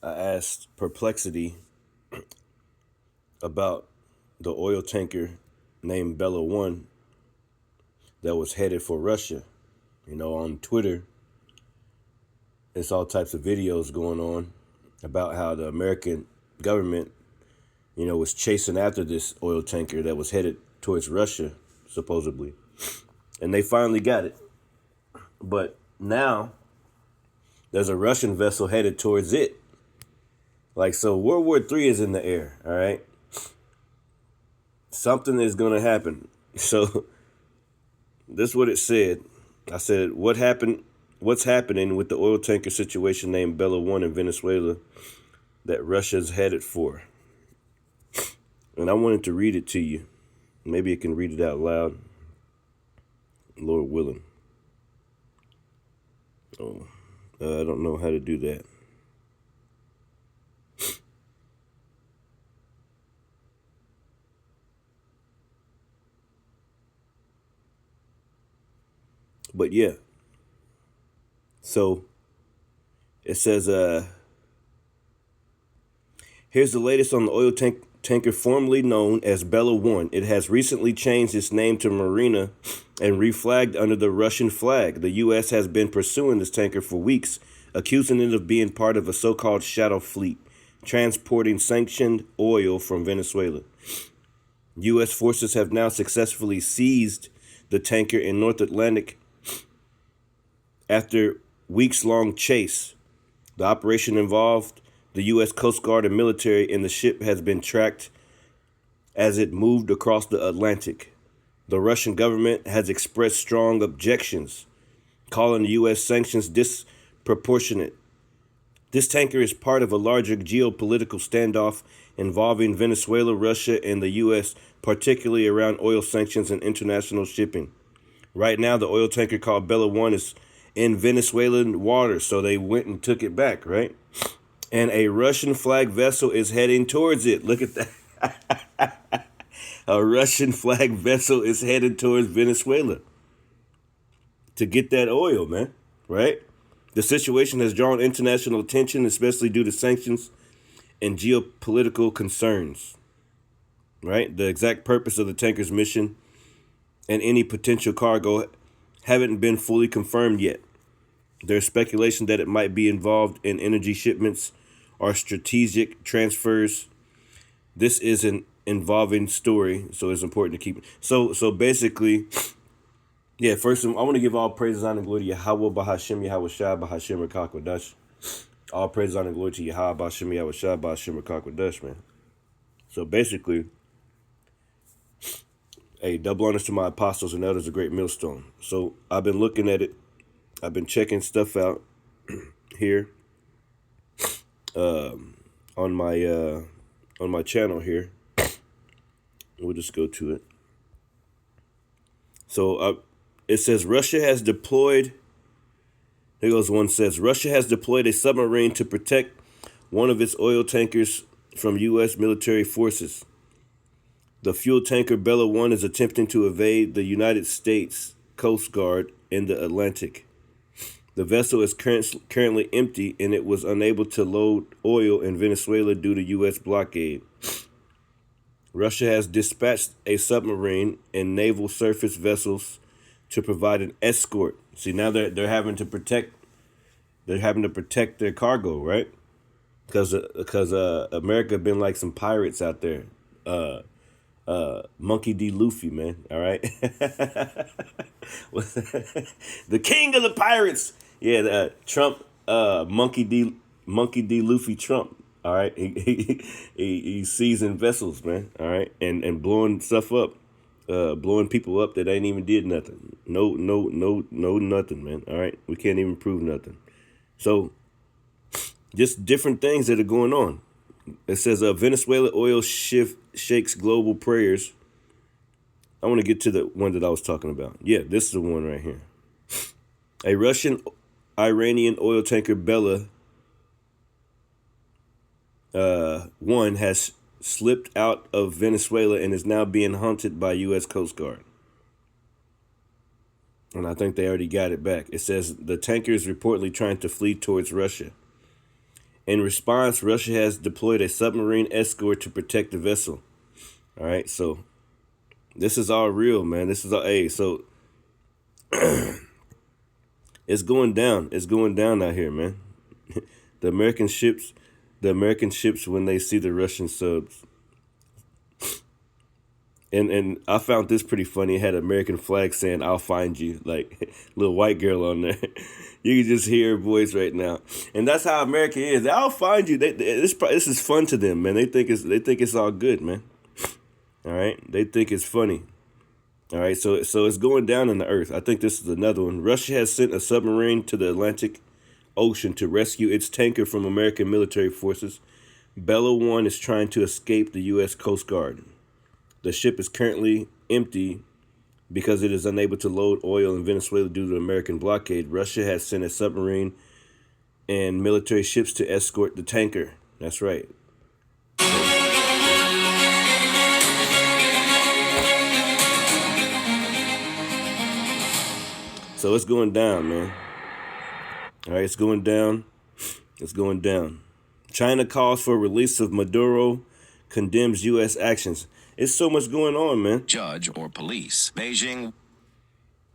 I asked Perplexity about the oil tanker named Bella One that was headed for Russia. On Twitter, it's all types of videos going on about how the American government, was chasing after this oil tanker that was headed towards Russia, supposedly. And they finally got it. But now there's a Russian vessel headed towards it. So World War III is in the air, all right? Something is going to happen. So this is what it said. I said, what's happening with the oil tanker situation named Bella One in Venezuela that Russia's headed for? And I wanted to read it to you. Maybe I can read it out loud. Lord willing. Oh, I don't know how to do that. But yeah. So it says, here's the latest on the tanker formerly known as Bella One. It has recently changed its name to Marina and reflagged under the Russian flag. The U.S. has been pursuing this tanker for weeks, accusing it of being part of a so-called shadow fleet, transporting sanctioned oil from Venezuela. U.S. forces have now successfully seized the tanker in North Atlantic after weeks-long chase. The operation involved the U.S. Coast Guard and military, and the ship has been tracked as it moved across the Atlantic. The Russian government has expressed strong objections, calling the U.S. sanctions disproportionate. This tanker is part of a larger geopolitical standoff involving Venezuela, Russia, and the U.S., particularly around oil sanctions and international shipping. Right now, the oil tanker called Bella One is in Venezuelan waters, so they went and took it back, right? And a Russian flag vessel is heading towards it. Look at that. A Russian flag vessel is headed towards Venezuela to get that oil, man, right? The situation has drawn international attention, especially due to sanctions and geopolitical concerns, right? The exact purpose of the tanker's mission and any potential cargo haven't been fully confirmed yet. There's speculation that it might be involved in energy shipments or strategic transfers. This is an involving story, so it's important to keep it. So basically, yeah, first I want to give all praises, honor, and glory to Yahweh, Bahashim, Yahweh Shai, Bahashim, Rakakwadash. All praise, honor, and glory to Yahweh, Bahashim, Yahweh Shai, Bahashim, Rakakwadash, man. So basically, hey, double honors to my apostles and elders, a great millstone. So I've been looking at it. I've been checking stuff out here on my channel here. We'll just go to it. So it says Russia has deployed. Here goes one says Russia has deployed a submarine to protect one of its oil tankers from U.S. military forces. The fuel tanker Bella One is attempting to evade the United States Coast Guard in the Atlantic. The vessel is currently empty, and it was unable to load oil in Venezuela due to U.S. blockade. Russia has dispatched a submarine and naval surface vessels to provide an escort. See, now they're having to protect their cargo, right? Because America been like some pirates out there. Monkey D. Luffy, man. All right. The king of the pirates. Yeah, Trump, Monkey D. Luffy Trump. All right. He's seizing vessels, man. All right. And blowing stuff up. Blowing people up that ain't even did nothing. No, nothing, man. All right. We can't even prove nothing. So just different things that are going on. It says Venezuela oil shift shakes global prayers. I want to get to the one that I was talking about. Yeah, this is the one right here. A Russian Iranian oil tanker Bella One has slipped out of Venezuela and is now being hunted by U.S. Coast Guard. And I think they already got it back. It says the tanker is reportedly trying to flee towards Russia. In response, Russia has deployed a submarine escort to protect the vessel. All right, so this is all real, man. This is all. Hey, so it's going down. It's going down out here, man. The American ships, when they see the Russian subs. And I found this pretty funny. It had an American flag saying "I'll find you," like little white girl on there. You can just hear her voice right now, and that's how America is. I'll find you. This is fun to them, man. They think it's all good, man. All right, they think it's funny. All right, so it's going down in the earth. I think this is another one. Russia has sent a submarine to the Atlantic Ocean to rescue its tanker from American military forces. Bella 1 is trying to escape the U.S. Coast Guard. The ship is currently empty because it is unable to load oil in Venezuela due to the American blockade. Russia has sent a submarine and military ships to escort the tanker. That's right. So it's going down, man. All right, it's going down. It's going down. China calls for release of Maduro, condemns U.S. actions. It's so much going on, man. Judge or police. Beijing.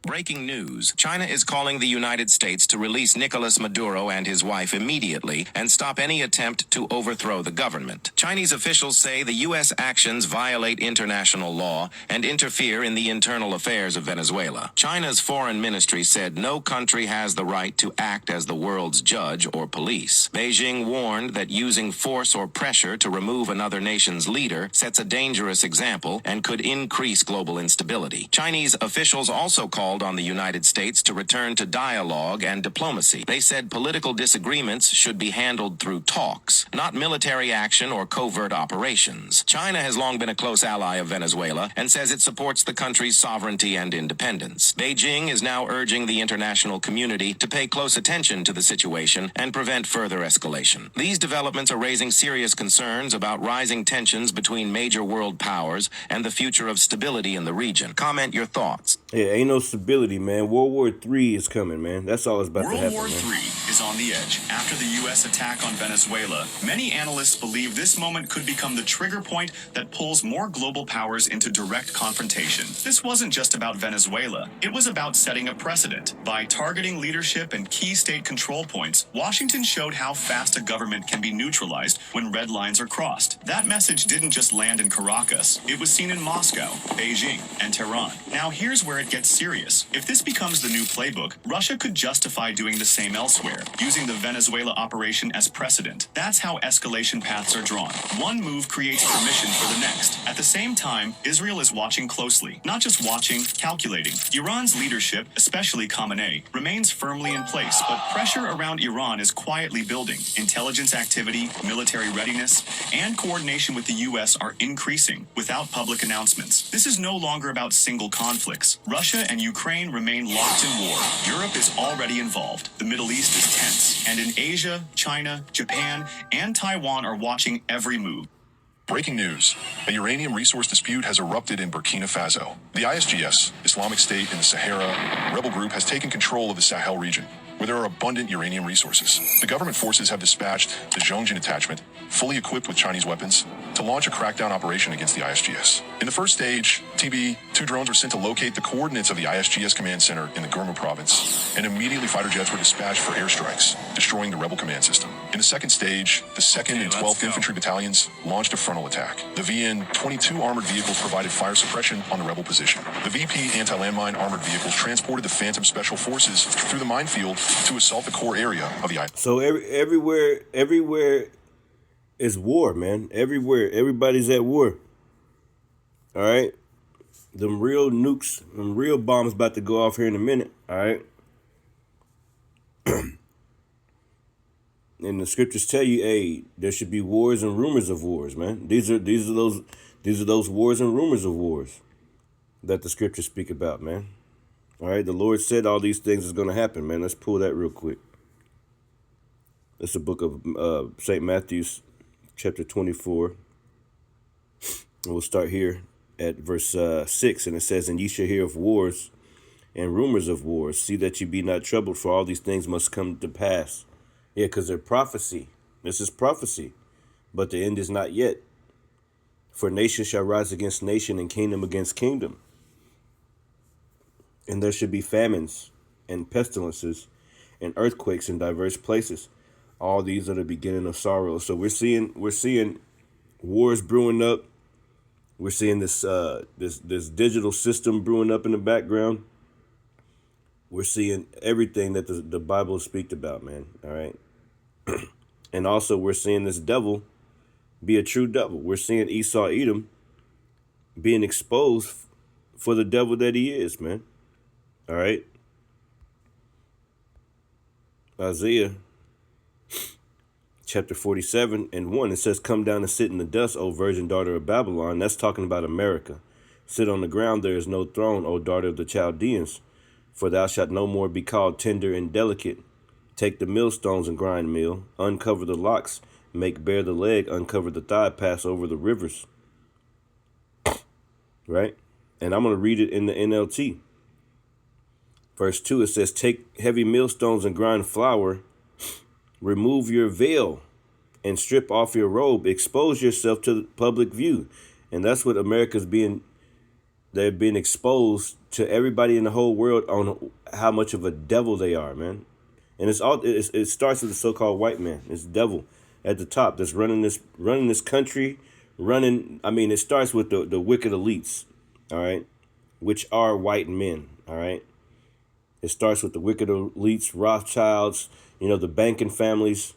Breaking news. China is calling the United States to release Nicolas Maduro and his wife immediately and stop any attempt to overthrow the government. Chinese officials say the U.S. actions violate international law and interfere in the internal affairs of Venezuela. China's foreign ministry said no country has the right to act as the world's judge or police. Beijing warned that using force or pressure to remove another nation's leader sets a dangerous example and could increase global instability. Chinese officials also called on the United States to return to dialogue and diplomacy. They said political disagreements should be handled through talks, not military action or covert operations. China has long been a close ally of Venezuela and says it supports the country's sovereignty and independence. Beijing is now urging the international community to pay close attention to the situation and prevent further escalation. These developments are raising serious concerns about rising tensions between major world powers and the future of stability in the region. Comment your thoughts. Yeah, ain't no stability, man. World War III is coming, man. That's all it's about to happen, World War III is on the edge. After the U.S. attack on Venezuela, many analysts believe this moment could become the trigger point that pulls more global powers into direct confrontation. This wasn't just about Venezuela. It was about setting a precedent. By targeting leadership and key state control points, Washington showed how fast a government can be neutralized when red lines are crossed. That message didn't just land in Caracas. It was seen in Moscow, Beijing, and Tehran. Now here's where it gets serious. If this becomes the new playbook, Russia could justify doing the same elsewhere, using the Venezuela operation as precedent. That's how escalation paths are drawn. One move creates permission for the next. At the same time, Israel is watching closely. Not just watching, calculating. Iran's leadership, especially Khamenei, remains firmly in place, but pressure around Iran is quietly building. Intelligence activity, military readiness, and coordination with the U.S. are increasing without public announcements. This is no longer about single conflicts. Russia and Ukraine remain locked in war. Europe is already involved. The Middle East is tense. And in Asia, China, Japan, and Taiwan are watching every move. Breaking news. A uranium resource dispute has erupted in Burkina Faso. The ISGS, Islamic State in the Sahara, rebel group has taken control of the Sahel region, where there are abundant uranium resources. The government forces have dispatched the Zhongjin detachment, fully equipped with Chinese weapons, to launch a crackdown operation against the ISGS. In the first stage, TB, 2 drones were sent to locate the coordinates of the ISGS command center in the Gurma province, and immediately fighter jets were dispatched for airstrikes, destroying the rebel command system. In the second stage, the 2nd and 12th Infantry Battalions launched a frontal attack. The VN-22 armored vehicles provided fire suppression on the rebel position. The VP anti-landmine armored vehicles transported the Phantom Special Forces through the minefield to assault the core area of the island. So everywhere is war, man. Everywhere, everybody's at war. All right, them real nukes, them real bombs about to go off here in a minute. All right, and the scriptures tell you, hey, there should be wars and rumors of wars, man. These are those wars and rumors of wars that the scriptures speak about, man. All right, the Lord said all these things is going to happen, man. Let's pull that real quick. It's the book of St. Matthew, chapter 24. And we'll start here at verse 6. And it says, "And ye shall hear of wars and rumors of wars. See that ye be not troubled, for all these things must come to pass." Yeah, because they're prophecy. This is prophecy. But the end is not yet. For nation shall rise against nation and kingdom against kingdom. And there should be famines and pestilences and earthquakes in diverse places. All these are the beginning of sorrow. So we're seeing wars brewing up. We're seeing this digital system brewing up in the background. We're seeing everything that the Bible speaks about, man. All right. And also we're seeing this devil be a true devil. We're seeing Esau Edom being exposed for the devil that he is, man. All right. Isaiah chapter 47:1, it says, "Come down and sit in the dust, O virgin daughter of Babylon." That's talking about America. "Sit on the ground, there is no throne, O daughter of the Chaldeans. For thou shalt no more be called tender and delicate. Take the millstones and grind meal, uncover the locks, make bare the leg, uncover the thigh, pass over the rivers." Right? And I'm going to read it in the NLT. Verse 2, it says, "Take heavy millstones and grind flour, remove your veil and strip off your robe, expose yourself to the public view." And that's what they're being exposed to everybody in the whole world on how much of a devil they are, man. And it starts with the so-called white man. It's devil at the top that's running this country, it starts with the wicked elites, all right, which are white men, all right. It starts with the wicked elites, Rothschilds, the banking families.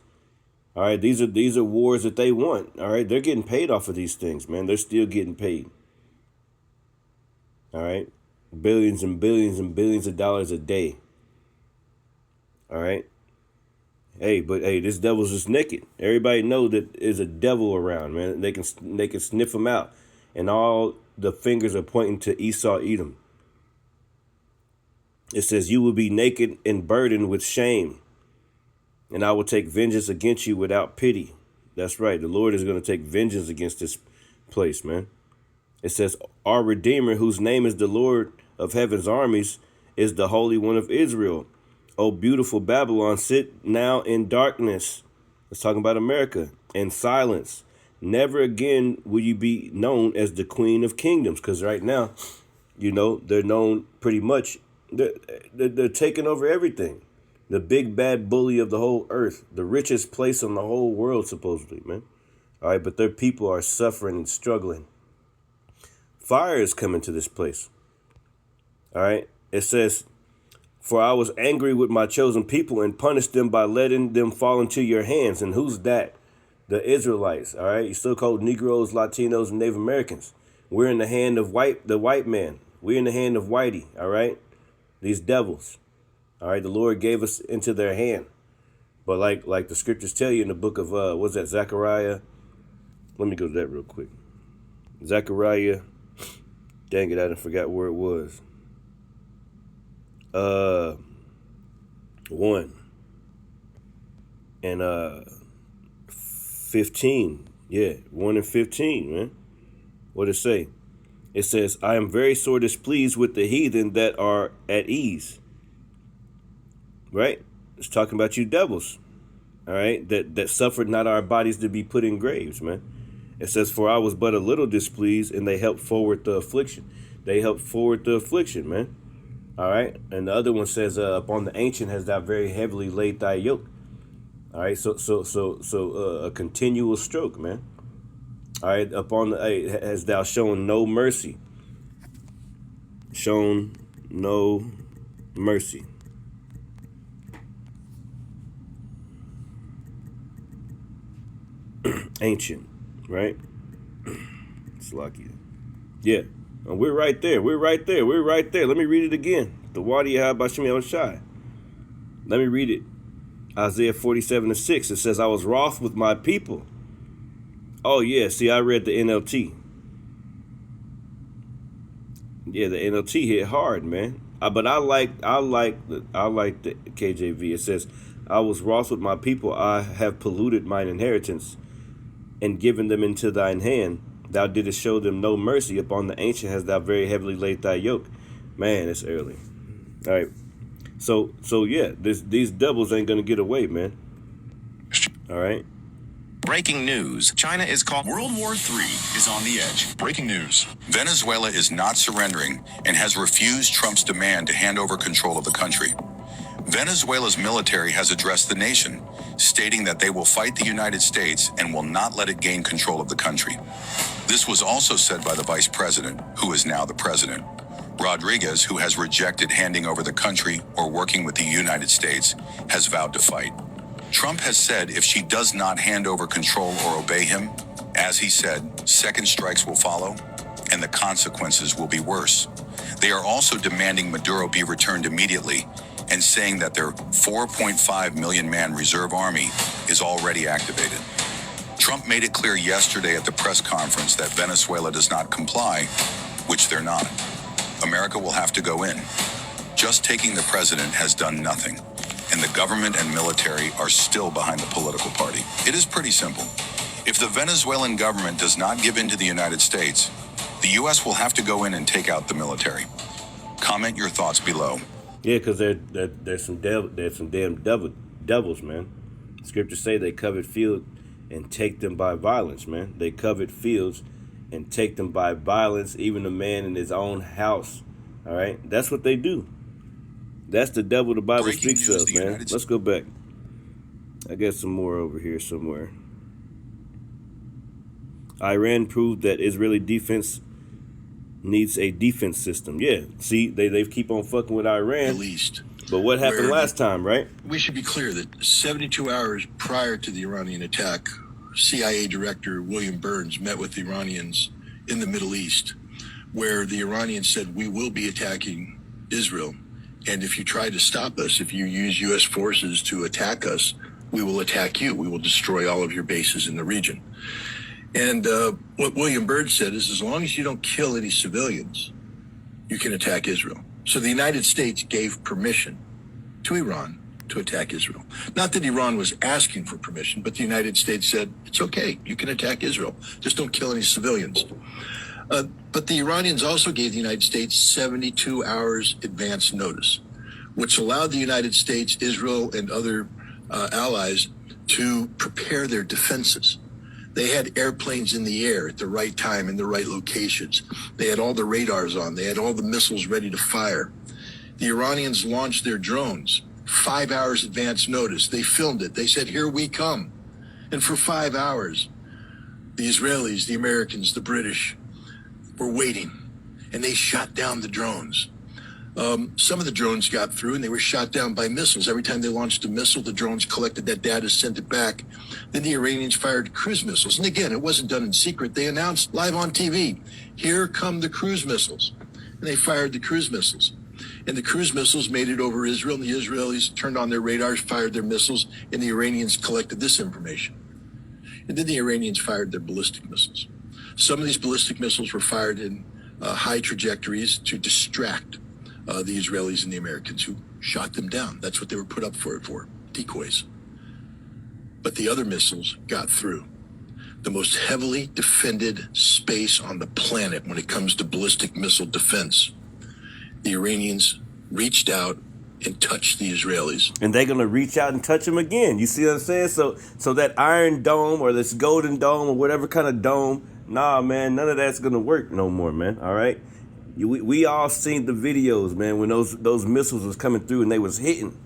All right, these are wars that they want. All right, they're getting paid off of these things, man. They're still getting paid. All right, billions and billions and billions of dollars a day. All right. Hey, this devil's just naked. Everybody know that there's a devil around, man. They can sniff him out, and all the fingers are pointing to Esau Edom. It says, "You will be naked and burdened with shame, and I will take vengeance against you without pity." That's right. The Lord is going to take vengeance against this place, man. It says, "Our Redeemer, whose name is the Lord of heaven's armies, is the Holy One of Israel. O beautiful Babylon, sit now in darkness." It's talking about America. "In silence. Never again will you be known as the Queen of Kingdoms." Because right now, they're known pretty much. They're taking over everything. The big bad bully of the whole earth, the richest place on the whole world, supposedly, man. All right, but their people are suffering and struggling. Fire is coming to this place. All right, it says, "For I was angry with my chosen people and punished them by letting them fall into your hands." And who's that? The Israelites. All right, you so-called Negroes, Latinos, and Native Americans. We're in the hand of the white man. We're in the hand of Whitey. All right. These devils, all right, the Lord gave us into their hand. But like the scriptures tell you in the book of, what's that, Zechariah? Let me go to that real quick. Zechariah, dang it, I forgot where it was. 1 and 15. Yeah, 1 and 15, man. What it say? It says, "I am very sore displeased with the heathen that are at ease." Right? It's talking about you devils. All right? That suffered not our bodies to be put in graves, man. It says, "For I was but a little displeased, and they helped forward the affliction." They helped forward the affliction, man. All right? And the other one says, "Upon the ancient has thou very heavily laid thy yoke." All right? So a continual stroke, man. All right, has thou shown no mercy. Shown no mercy. Ancient, right? Slakia. Yeah, and we're right there. We're right there. We're right there. Let me read it again. The Wadi Habashim Shai. Let me read it. Isaiah 47:6. It says, "I was wroth with my people." Oh yeah, see, I read the NLT. Yeah, the NLT hit hard, man. But I like the KJV. It says, "I was wroth with my people. I have polluted mine inheritance, and given them into thine hand. Thou didst show them no mercy. Upon the ancient hast thou very heavily laid thy yoke." Man, it's early. All right. So yeah, these devils ain't gonna get away, man. All right. Breaking news. China is called World War III is on the edge. Breaking news. Venezuela is not surrendering and has refused Trump's demand to hand over control of the country. Venezuela's military has addressed the nation, stating that they will fight the United States and will not let it gain control of the country. This was also said by the vice president, who is now the president. Rodriguez, who has rejected handing over the country or working with the United States, has vowed to fight. Trump has said if she does not hand over control or obey him, as he said, second strikes will follow, and the consequences will be worse. They are also demanding Maduro be returned immediately and saying that their 4.5 million man reserve army is already activated. Trump made it clear yesterday at the press conference that Venezuela does not comply, which they're not. America will have to go in. Just taking the president has done nothing, and the government and military are still behind the political party. It is pretty simple. If the Venezuelan government does not give in to the United States, the U.S. will have to go in and take out the military. Comment your thoughts below. Yeah, because there's some damn devils, man. Scriptures say they covet fields and take them by violence, man. They covet fields and take them by violence, even a man in his own house. All right, that's what they do. That's the devil the Bible Breaking speaks news, of, the man. United Let's go back. I got some more over here somewhere. Iran proved that Israeli defense needs a defense system. Yeah, see, they keep on fucking with Iran. Middle East. But what happened Where- last time, right? We should be clear that 72 hours prior to the Iranian attack, CIA Director William Burns met with the Iranians in the Middle East, where the Iranians said, we will be attacking Israel. And if you try to stop us, if you use U.S. forces to attack us, we will attack you. We will destroy all of your bases in the region. And what William Burns said is, as long as you don't kill any civilians, you can attack Israel. So the United States gave permission to Iran to attack Israel. Not that Iran was asking for permission, but the United States said, it's okay, you can attack Israel. Just don't kill any civilians. But the Iranians also gave the United States 72 hours advance notice, which allowed the United States, Israel, and other allies to prepare their defenses. They had airplanes in the air at the right time in the right locations. They had all the radars on. They had all the missiles ready to fire. The Iranians launched their drones, 5 hours advance notice. They filmed it. They said, here we come. And for 5 hours, the Israelis, the Americans, the British were waiting, and they shot down the drones. Some of the drones got through, and they were shot down by missiles. Every time they launched a missile, the drones collected that data, sent it back. Then the Iranians fired cruise missiles. And again, it wasn't done in secret. They announced live on TV, here come the cruise missiles. And they fired the cruise missiles. And the cruise missiles made it over Israel, and the Israelis turned on their radars, fired their missiles, and the Iranians collected this information. And then the Iranians fired their ballistic missiles. Some of these ballistic missiles were fired in high trajectories to distract the Israelis and the Americans, who shot them down. That's what they were put up for decoys. But the other missiles got through. The most heavily defended space on the planet when it comes to ballistic missile defense. The Iranians reached out and touched the Israelis. And they're going to reach out and touch them again. You see what I'm saying? So that Iron Dome or this Golden Dome or whatever kind of dome, nah, man, none of that's going to work no more, man. All right? We all seen the videos, man, when those missiles was coming through and they was hitting.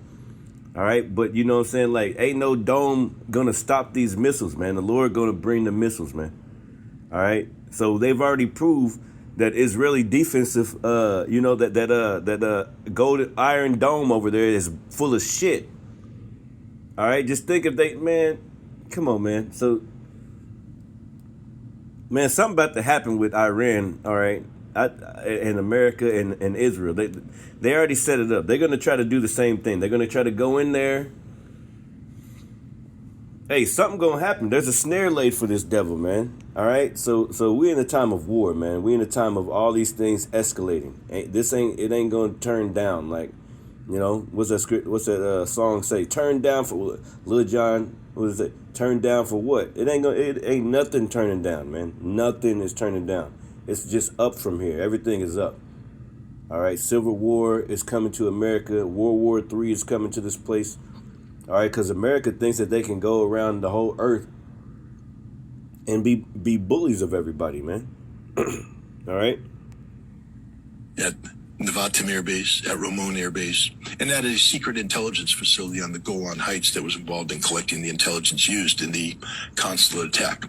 All right? But you know what I'm saying? Like, ain't no dome going to stop these missiles, man. The Lord going to bring the missiles, man. All right? So they've already proved that Israeli defensive, that golden Iron Dome over there is full of shit. All right, just think if they, man, come on, man. So, man, something about to happen with Iran. All right, and America and Israel. They already set it up. They're gonna try to do the same thing. They're gonna try to go in there. Hey, something gonna happen. There's a snare laid for this devil, man. All right, so we're in a time of war, man. We're in a time of all these things escalating. It ain't gonna turn down. Like, you know, what's that song say? Turn down for Lil Jon. What is it? Turn down for what? It ain't nothing turning down, man. Nothing is turning down. It's just up from here. Everything is up. All right, Civil War is coming to America. World War III is coming to this place. All right, because America thinks that they can go around the whole earth and be bullies of everybody, man. All right. At Nevatim Air Base, at Ramon Air Base, and at a secret intelligence facility on the Golan Heights that was involved in collecting the intelligence used in the consulate attack.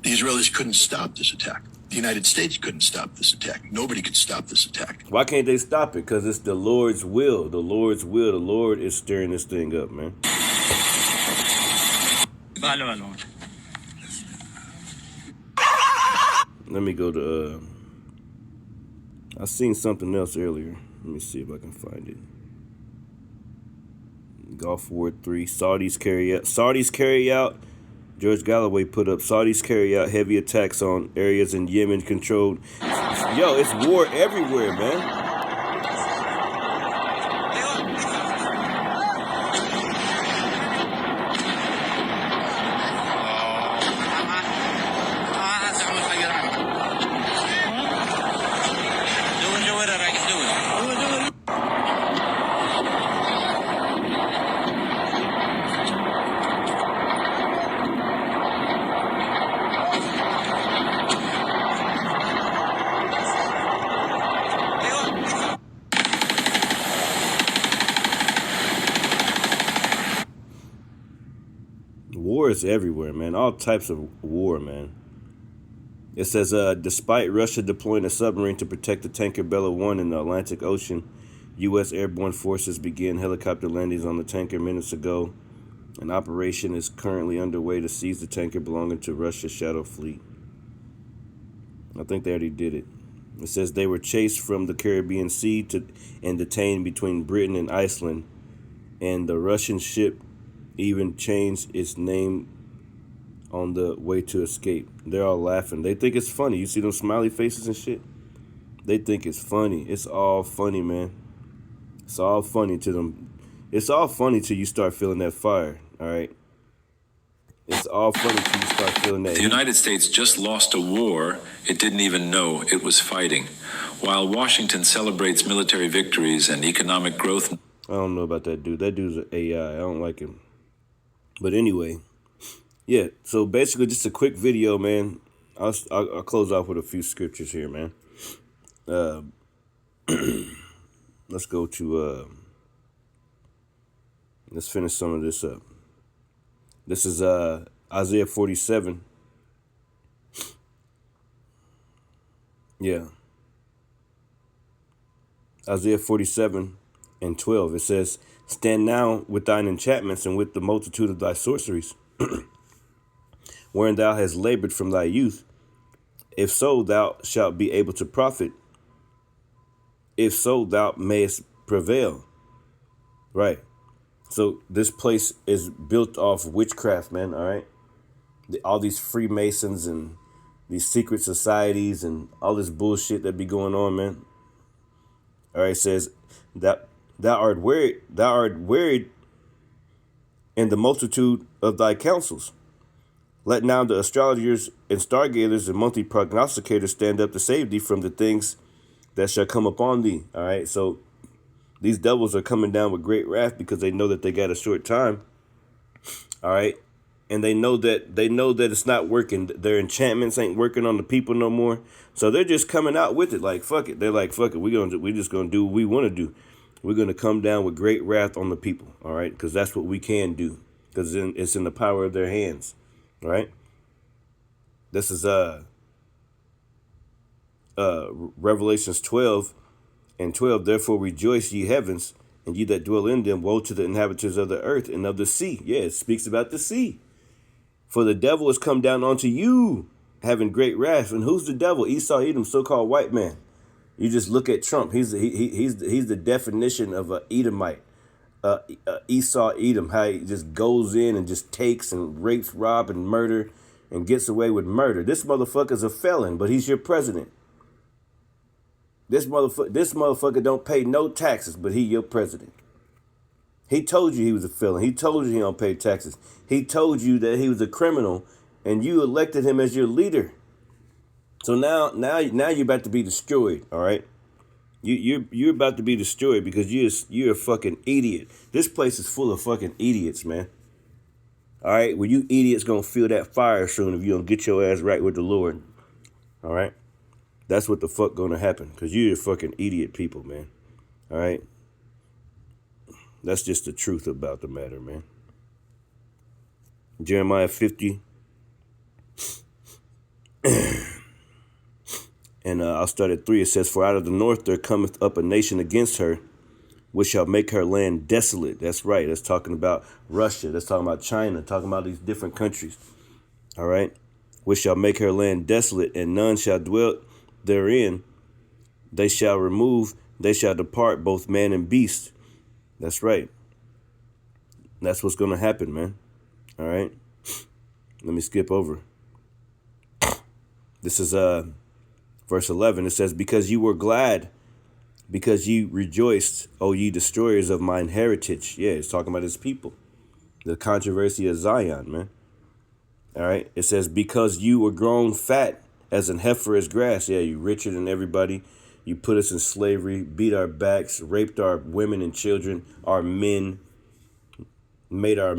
The Israelis couldn't stop this attack. The United States couldn't stop this attack. Nobody could stop this attack. Why can't they stop it? Because it's the Lord's will. The Lord's will. The Lord is stirring this thing up, man. Let me go to, I seen something else earlier. Let me see if I can find it. Gulf War 3. Saudis carry out. George Galloway put up, Saudis carry out heavy attacks on areas in Yemen controlled. Yo, it's war everywhere, man. War is everywhere, man. All types of war, man. It says, despite Russia deploying a submarine to protect the tanker Bella 1 in the Atlantic Ocean, U.S. airborne forces began helicopter landings on the tanker minutes ago. An operation is currently underway to seize the tanker belonging to Russia's Shadow Fleet. I think they already did it. It says they were chased from the Caribbean Sea and detained between Britain and Iceland, and the Russian ship even changed its name on the way to escape. They're all laughing. They think it's funny. You see them smiley faces and shit? They think it's funny. It's all funny, man. It's all funny to them. It's all funny till you start feeling that fire, all right? It's all funny till you start feeling that The heat. United States just lost a war it didn't even know it was fighting. While Washington celebrates military victories and economic growth. I don't know about that dude. That dude's an AI. I don't like him. But anyway, yeah. So basically, just a quick video, man. I'll close off with a few scriptures here, man. Let's go to. Let's finish some of this up. This is Isaiah 47. Yeah. Isaiah 47 and 12. It says, stand now with thine enchantments and with the multitude of thy sorceries, wherein thou hast labored from thy youth. If so, thou shalt be able to profit. If so, thou mayest prevail. Right. So this place is built off witchcraft, man. All right. All these Freemasons and these secret societies and all this bullshit that be going on, man. All right. It says that thou art wearied in the multitude of thy counsels. Let now the astrologers and stargazers and monthly prognosticators stand up to save thee from the things that shall come upon thee. All right. So these devils are coming down with great wrath because they know that they got a short time. All right. And they know that it's not working. Their enchantments ain't working on the people no more. So they're just coming out with it like, fuck it. They're like, fuck it. We're just going to do what we want to do. We're going to come down with great wrath on the people. All right. Because that's what we can do. Because it's in the power of their hands. All right. This is Revelations 12 and 12. Therefore rejoice, ye heavens, and ye that dwell in them. Woe to the inhabitants of the earth and of the sea. Yeah, it speaks about the sea. For the devil has come down unto you, having great wrath. And who's the devil? Esau, Edom, so-called white man. You just look at Trump. He's the definition of a Edomite. Esau, Edom, how he just goes in and just takes and rapes, rob, and murder, and gets away with murder. This motherfucker's a felon, but he's your president. This motherfucker don't pay no taxes, but he your president. He told you he was a felon. He told you he don't pay taxes. He told you that he was a criminal, and you elected him as your leader. So now you're about to be destroyed. All right, you're about to be destroyed because you're a fucking idiot. This place is full of fucking idiots, man. All right, well, you idiots gonna feel that fire soon if you don't get your ass right with the Lord. All right, that's what the fuck gonna happen, because you're fucking idiot people, man. All right, that's just the truth about the matter, man. Jeremiah 50, and I'll start at 3. It says, "For out of the north there cometh up a nation against her, which shall make her land desolate." That's right. That's talking about Russia. That's talking about China. Talking about these different countries. All right. "Which shall make her land desolate, and none shall dwell therein. They shall remove, they shall depart, both man and beast." That's right. That's what's going to happen, man. All right. Let me skip over. This is verse 11. It says, "Because you were glad, because ye rejoiced, O ye destroyers of mine heritage." Yeah, it's talking about his people. The controversy of Zion, man. All right. It says, "Because you were grown fat as an heifer as grass." Yeah, you richer than everybody. You put us in slavery, beat our backs, raped our women and children, our men, made the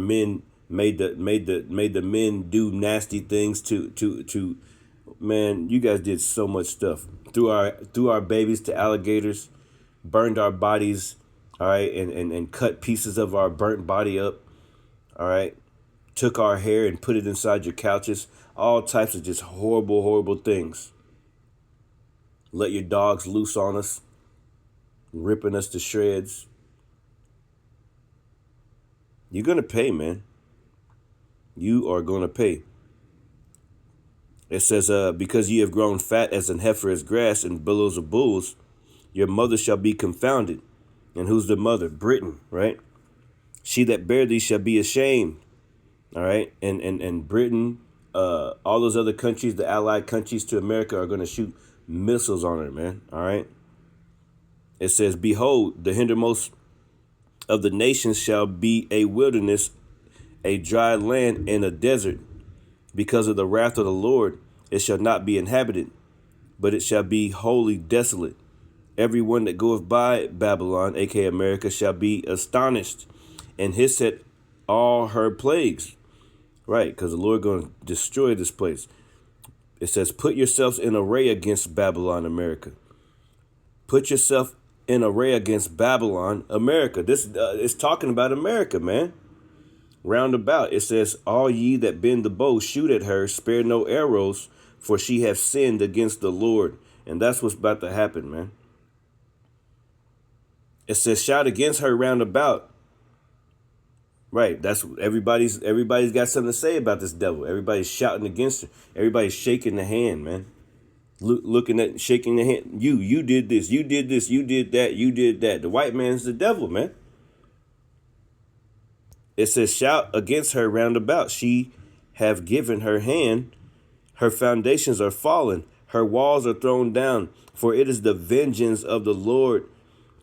men do nasty things to man, you guys did so much stuff. Threw our babies to alligators, burned our bodies, all right, and cut pieces of our burnt body up, all right. Took our hair and put it inside your couches. All types of just horrible, horrible things. Let your dogs loose on us, ripping us to shreds. You're going to pay, man. You are going to pay. It says, "Because ye have grown fat as an heifer as grass and billows of bulls, your mother shall be confounded." And who's the mother? Britain, right? "She that bare thee shall be ashamed." All right. And Britain, all those other countries, the allied countries to America, are going to shoot missiles on her, man. All right. It says, "Behold, the hindermost of the nations shall be a wilderness, a dry land, and a desert. Because of the wrath of the Lord, it shall not be inhabited, but it shall be wholly desolate. Every one that goeth by Babylon, aka America, shall be astonished, and hiss at all her plagues." Right, because the Lord going to destroy this place. It says, "Put yourselves in array against Babylon, America." Put yourself in array against Babylon, America. This is talking about America, man. Roundabout, it says, "All ye that bend the bow, shoot at her, spare no arrows, for she hath sinned against the Lord." And that's what's about to happen, man. It says, "Shout against her roundabout." Right, that's everybody's got something to say about this devil. Everybody's shouting against her. Everybody's shaking the hand, man. Looking at, shaking the hand. You did this, you did this, you did that, you did that. The white man's the devil, man. It says, "Shout against her roundabout. She have given her hand. Her foundations are fallen. Her walls are thrown down. For it is the vengeance of the Lord.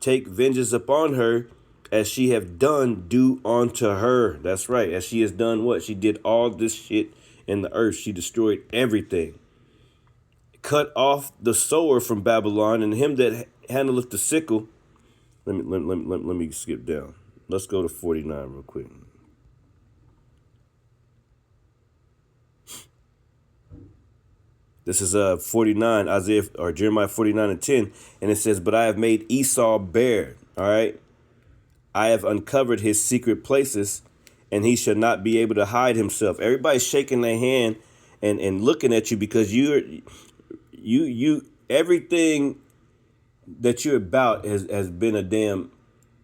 Take vengeance upon her. As she have done, do unto her." That's right. As she has done what? She did all this shit in the earth. She destroyed everything. "Cut off the sower from Babylon, and him that handleth the sickle." Let me skip down. Let's go to 49 real quick. This is 49, Isaiah or Jeremiah 49:10, and it says, "But I have made Esau bare." All right. "I have uncovered his secret places, and he shall not be able to hide himself." Everybody's shaking their hand and looking at you because you everything that you're about has been a damn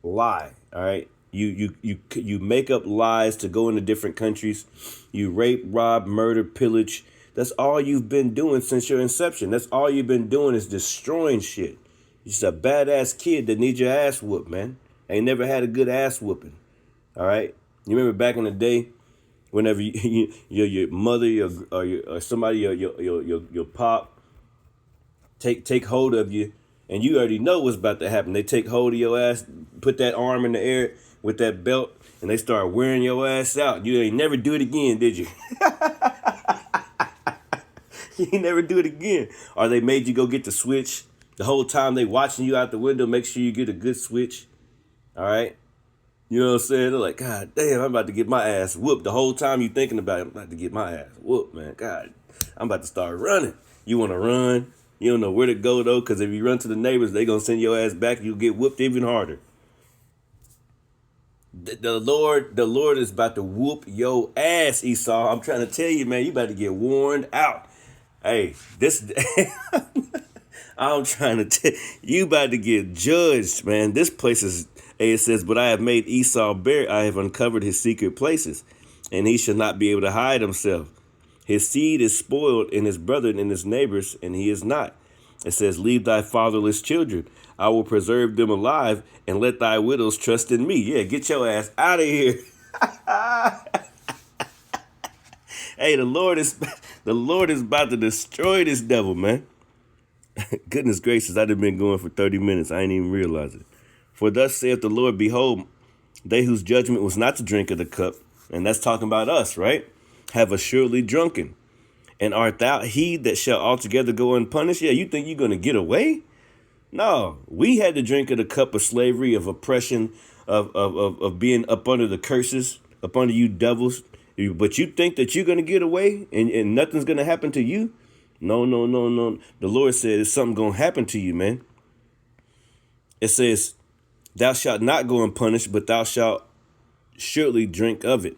lie. All right. You make up lies to go into different countries. You rape, rob, murder, pillage. That's all you've been doing since your inception. That's all you've been doing is destroying shit. You're just a badass kid that needs your ass whooped, man. Ain't never had a good ass whooping. All right. You remember back in the day, whenever your mother or somebody your pop take hold of you, and you already know what's about to happen. They take hold of your ass, put that arm in the air with that belt, and they start wearing your ass out. You ain't never do it again, did you? You ain't never do it again. Or they made you go get the switch. The whole time they watching you out the window, make sure you get a good switch. All right. You know what I'm saying? They're like, God damn, I'm about to get my ass whooped. The whole time you thinking about it, I'm about to get my ass whooped, man. God, I'm about to start running. You want to run? You don't know where to go, though, because if you run to the neighbors, they going to send your ass back. You'll get whooped even harder. The Lord is about to whoop your ass, Esau. I'm trying to tell you, man, you about to get warned out. Hey, this... I'm trying to tell you, about to get judged, man. This place is, it says, but I have made Esau bare. I have uncovered his secret places, and he shall not be able to hide himself. His seed is spoiled in his brethren and his neighbors, and he is not. It says, leave thy fatherless children. I will preserve them alive, and let thy widows trust in me. Yeah, get your ass out of here. Hey, the Lord is about to destroy this devil, man. Goodness gracious, I'd have been going for 30 minutes. I ain't even realize it. For thus saith the Lord, behold, they whose judgment was not to drink of the cup, and that's talking about us, right, have assuredly drunken. And art thou he that shall altogether go unpunished? Yeah, you think you're going to get away? No, we had to drink of the cup of slavery, of oppression, of being up under the curses, up under you devils. But you think that you're going to get away and nothing's going to happen to you? No. The Lord said it's something going to happen to you, man. It says, thou shalt not go unpunished, but thou shalt surely drink of it.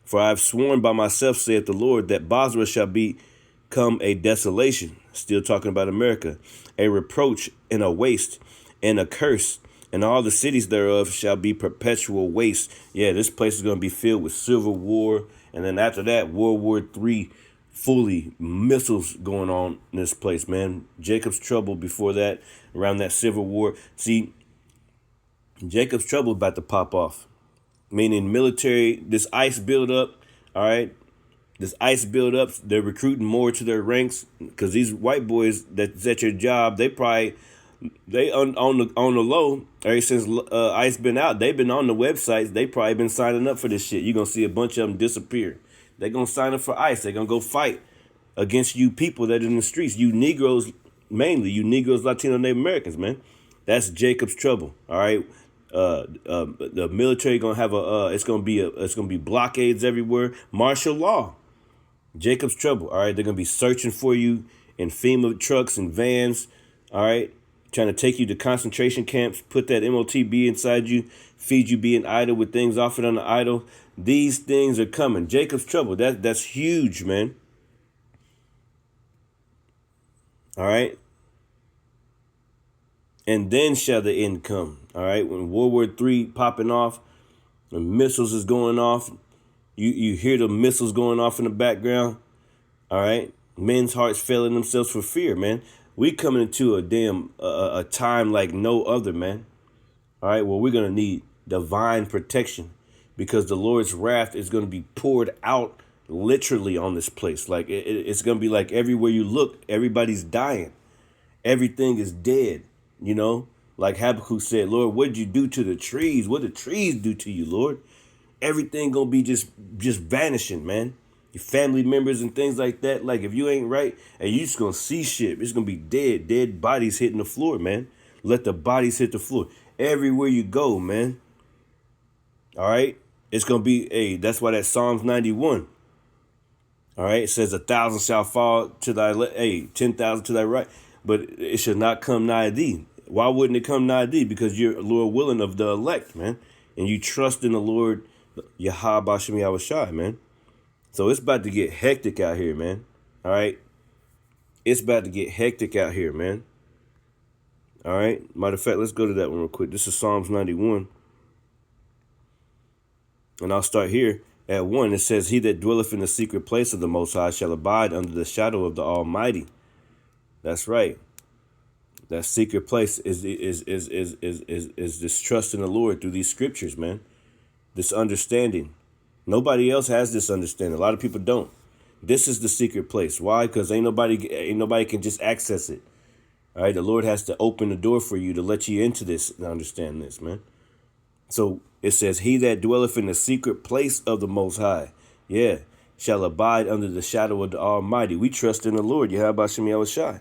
For I have sworn by myself, saith the Lord, that Basra shall become a desolation. Still talking about America. A reproach and a waste and a curse. And all the cities thereof shall be perpetual waste. Yeah, this place is going to be filled with civil war. And then after that, World War III. Fully missiles going on in this place, man. Jacob's trouble before that, around that civil war. See, Jacob's trouble about to pop off. Meaning military, this ICE build up, all right? This ICE build up, they're recruiting more to their ranks because these white boys that's at your job, they on the low, ever since ICE been out, they've been on the websites, they probably been signing up for this shit. You're going to see a bunch of them disappear. They're going to sign up for ICE. They're going to go fight against you people that are in the streets. You Negroes, mainly. You Negroes, Latino, Native Americans, man. That's Jacob's trouble, all right? The military going to have it's going to be blockades everywhere. Martial law. Jacob's trouble, all right? They're going to be searching for you in FEMA trucks and vans, all right? Trying to take you to concentration camps, put that MOTB inside you, feed you being idle with things offered on the idol. These things are coming. Jacob's trouble. That's huge, man. All right. And then shall the end come. All right. When World War III popping off, when missiles is going off, you hear the missiles going off in the background. All right. Men's hearts failing themselves for fear, man. We coming into a time like no other, man. All right. Well, we're going to need divine protection. Because the Lord's wrath is going to be poured out literally on this place. Like it's going to be like everywhere you look, everybody's dying. Everything is dead, you know. Like Habakkuk said, Lord, what did you do to the trees? What did the trees do to you, Lord? Everything going to be just vanishing, man. Your family members and things like that. Like if you ain't right and you just going to see shit, it's going to be dead bodies hitting the floor, man. Let the bodies hit the floor. Everywhere you go, man. All right. It's going to be, that's why that Psalms 91, all right, it says 1,000 shall fall to thy left, 10,000 to thy right, but it shall not come nigh thee. Why wouldn't it come nigh thee? Because you're Lord willing of the elect, man, and you trust in the Lord, Yahweh Bashem Yahushai, man. So it's about to get hectic out here, man, all right? It's about to get hectic out here, man. All right, matter of fact, let's go to that one real quick. This is Psalms 91. And I'll start here at 1. It says, he that dwelleth in the secret place of the Most High shall abide under the shadow of the Almighty. That's right. That secret place is this trust in the Lord through these scriptures, man. This understanding. Nobody else has this understanding. A lot of people don't. This is the secret place. Why? Because ain't nobody can just access it. All right. The Lord has to open the door for you to let you into this and understand this, man. So it says, he that dwelleth in the secret place of the Most High, shall abide under the shadow of the Almighty. We trust in the Lord, Yahweh Bashem Yahushai.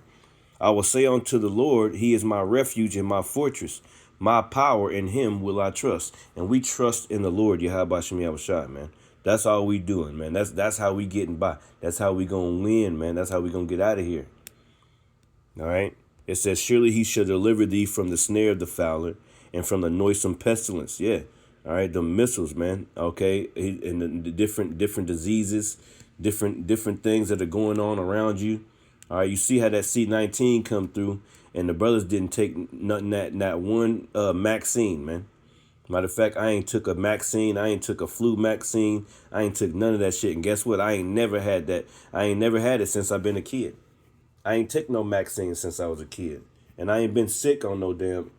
I will say unto the Lord, he is my refuge and my fortress, My power in him will I trust. And we trust in the Lord, Yahweh Shem Yahushua, man. That's all we doing, man. That's how we getting by. That's how we gonna win, man. That's how we gonna get out of here. All right. It says, surely he shall deliver thee from the snare of the fowler and from the noisome pestilence. Yeah. All right. The missiles, man. Okay. And the different diseases, different things that are going on around you. All right. You see how that C-19 come through, and the brothers didn't take nothing, not one vaccine, man. Matter of fact, I ain't took a vaccine. I ain't took a flu vaccine. I ain't took none of that shit. And guess what? I ain't never had that. I ain't never had it since I've been a kid. I ain't took no vaccine since I was a kid. And I ain't been sick on no damn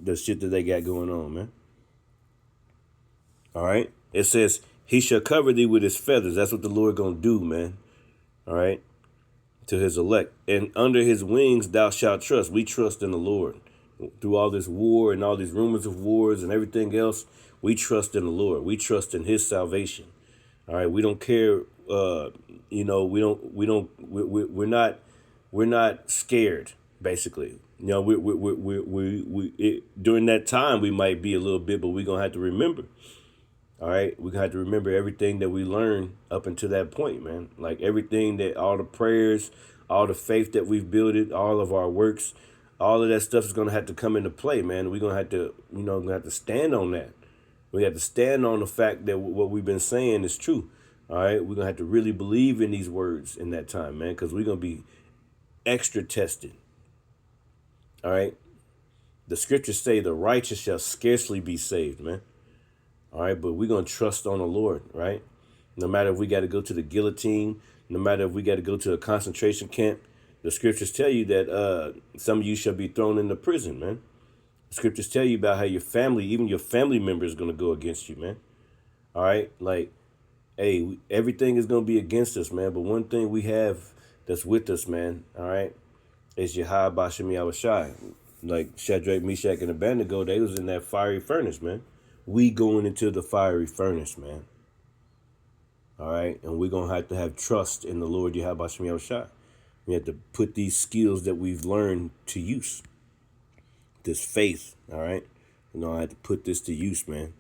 the shit that they got going on, man. All right. It says, he shall cover thee with his feathers. That's what the Lord gonna do, man. All right. To his elect. And under his wings thou shalt trust. We trust in the Lord. Through all this war and all these rumors of wars and everything else, we trust in the Lord. We trust in his salvation. All right. We don't care. We're not scared, basically. You know, during that time, we might be a little bit, but we're going to have to remember. All right. We're going to have to remember everything that we learned up until that point, man. Like everything that, all the prayers, all the faith that we've built, all of our works, all of that stuff is going to have to come into play, man. We're going to have to, going to have to stand on that. We have to stand on the fact that what we've been saying is true. All right. We're going to have to really believe in these words in that time, man, because we're going to be extra tested. All right. The scriptures say the righteous shall scarcely be saved, man. All right. But we're going to trust on the Lord, right? No matter if we got to go to the guillotine, no matter if we got to go to a concentration camp, the scriptures tell you that some of you shall be thrown into prison, man. The scriptures tell you about how your family, even your family member, is going to go against you, man. All right. Like, hey, everything is going to be against us, man. But one thing we have that's with us, man, all right, is Yahweh Shem Yahushua. Like Shadrach, Meshach, and Abednego, they was in that fiery furnace, man. We going into the fiery furnace, man. All right. And we're going to have trust in the Lord Yahweh Shem Yahushua. We have to put these skills that we've learned to use. This faith, all right? I have to put this to use, man.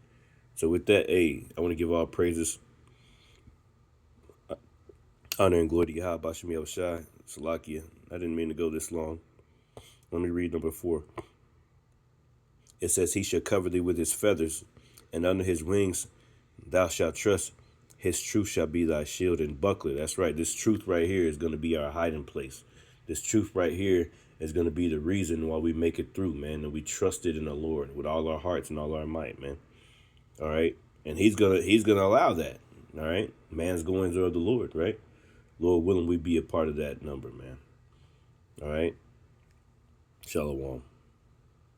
So with that, I want to give all praises, honor, and glory to Yahweh Shem Yahushua, Salakia. I didn't mean to go this long. Let me read number 4. It says, he shall cover thee with his feathers, and under his wings thou shalt trust. His truth shall be thy shield and buckler. That's right. This truth right here is going to be our hiding place. This truth right here is going to be the reason why we make it through, man. And we trust it in the Lord with all our hearts and all our might, man. All right. And he's gonna allow that. All right. Man's goings are of the Lord, right? Lord willing, we be a part of that number, man. All right. Shalom.